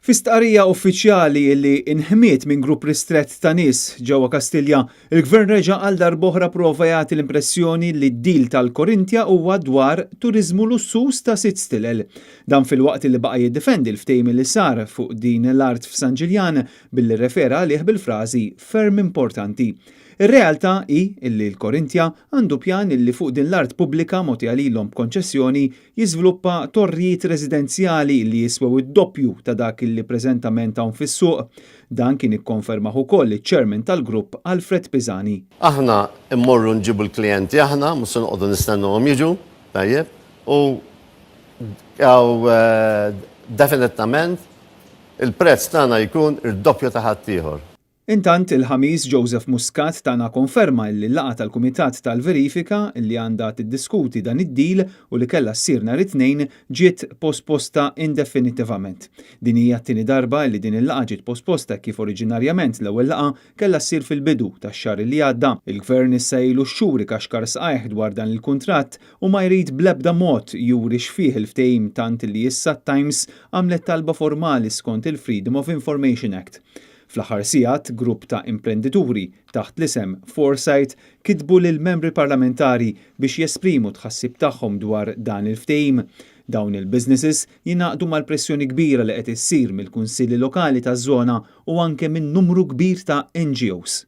Fi stqarrija uffiċjali li inħmiet minn grupp ristrett ta' nies ġewwa Kastilja, il-Gvern reġa' għal darb'oħra prova jagħti l-impressjoni li d-deal tal-Korintja huwa dwar turiżmu lussuż ta' sitt stilel. Dan filwaqt li baqa' jiddefendi l-ftehim li sar fuq din l-art f'San Ġiljan billi rrefera għalih bil-frażi ferm importanti. Ir-realtà hi li l-Korintja għandu pjan illi fuq din l-art pubblika mogħti għalihom b'konċessjoni jiżviluppa torrijiet residenzjali li jiswew id-doppju ta' dak illi preżentament hawn fis-suq. Dan kien ikkonfermah ukoll iċ-chairman tal-grupp Alfred Pisani. Aħna immorru nġibu l-klijenti aħna, mhux se noqogħdu nistennuhom jiġu, tajjeb, u definitament il-prezz tagħna jkun ir-doppju ta' ħaddieħor. Intant il-ħamis Joseph Muscat tagħna konferma li l-laqgħa tal-Kumitat tal-Verifika li għandha tiddiskuti dan id-deal u li kellha ssir nhar it-tnejn ġiet posposta indefinitivament. Din hija t-tieni darba li din il-laqgħa ġiet posposta kif oriġinarjament l-ewwel laqgħa kellha ssir fil-bidu tax-xahar li għadda. Il-Gvern issa ilu xhur ikaxkar sqajh dwar dan il-kuntratt u ma jrid bl-ebda mod juri x'fih il-ftehim tant li issa Times għamlet talba formali skont il-Freedom of Information Act. Fl-aħħar sigħat, grupp ta' imprendituri taħt l-isem Foresight kitbu lil membri parlamentari biex jesprimu tħassib tagħhom dwar dan il-ftehim. Dawn il-businesses jingħaqdu mal-pressjoni kbira li qed issir mill-kunsilli lokali taż-żona u anke minn numru kbir ta' NGOs.